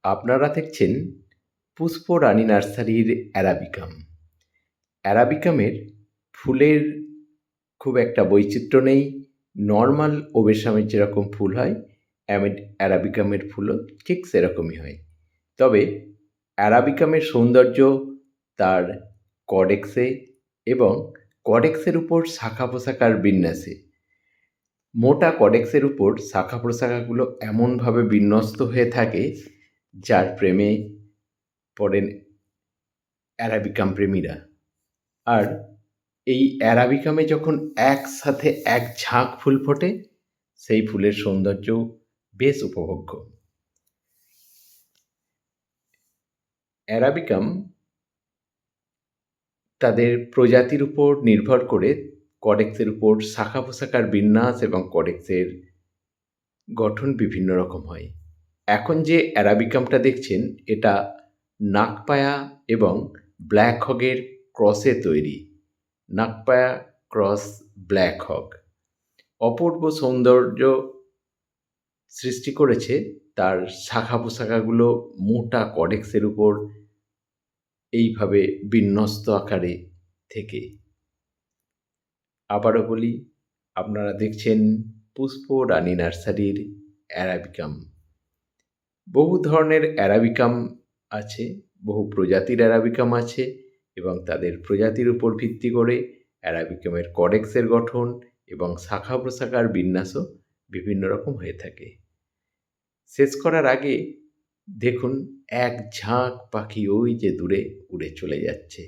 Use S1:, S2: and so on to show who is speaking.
S1: আপনারা দেখছেন পুষ্পরানী নার্সারির অ্যারাবিকাম। অ্যারাবিকামের ফুলের খুব একটা বৈচিত্র্য নেই। নর্মাল ওবেসামের যেরকম ফুল হয়, অ্যারাবিকামের ফুলও ঠিক সেরকমই হয়। তবে অ্যারাবিকামের সৌন্দর্য তার কডেক্সে এবং কডেক্সের উপর শাখা প্রশাখার বিন্যাসে। মোটা কডেক্সের উপর শাখা প্রশাখাগুলো এমনভাবে বিন্যস্ত হয়ে থাকে, যার প্রেমে পড়েন অ্যারাবিকাম প্রেমীরা। আর এই অ্যারাবিকামে যখন একসাথে এক ঝাঁক ফুল ফোটে, সেই ফুলের সৌন্দর্য বেশ উপভোগ্য। অ্যারাবিকাম তাদের প্রজাতির উপর নির্ভর করে কডেক্সের উপর শাখা প্রশাখার বিন্যাস এবং কডেক্সের গঠন বিভিন্ন রকম হয়। এখন যে অ্যারাবিকামটা দেখছেন, এটা নাগপায়া এবং ব্ল্যাক হগের ক্রসে তৈরি। নাগপায়া ক্রস ব্ল্যাক হগ অপূর্ব সৌন্দর্য সৃষ্টি করেছে তার শাখা প্রশাখাগুলো মোটা কডেক্সের উপর এইভাবে বিন্যস্ত আকারে থেকে। আবারও বলি, আপনারা দেখছেন পুষ্পরানী নার্সারির অ্যারাবিকাম। বহু ধরনের অ্যারাবিকাম আছে, বহু প্রজাতির অ্যারাবিকাম আছে এবং তাদের প্রজাতির উপর ভিত্তি করে অ্যারাবিকামের কডেক্সের গঠন এবং শাখা প্রশাখার বিন্যাসও বিভিন্ন রকম হয়ে থাকে। শেষ করার আগে দেখুন, এক ঝাঁক পাখি ওই যে দূরে উড়ে চলে যাচ্ছে।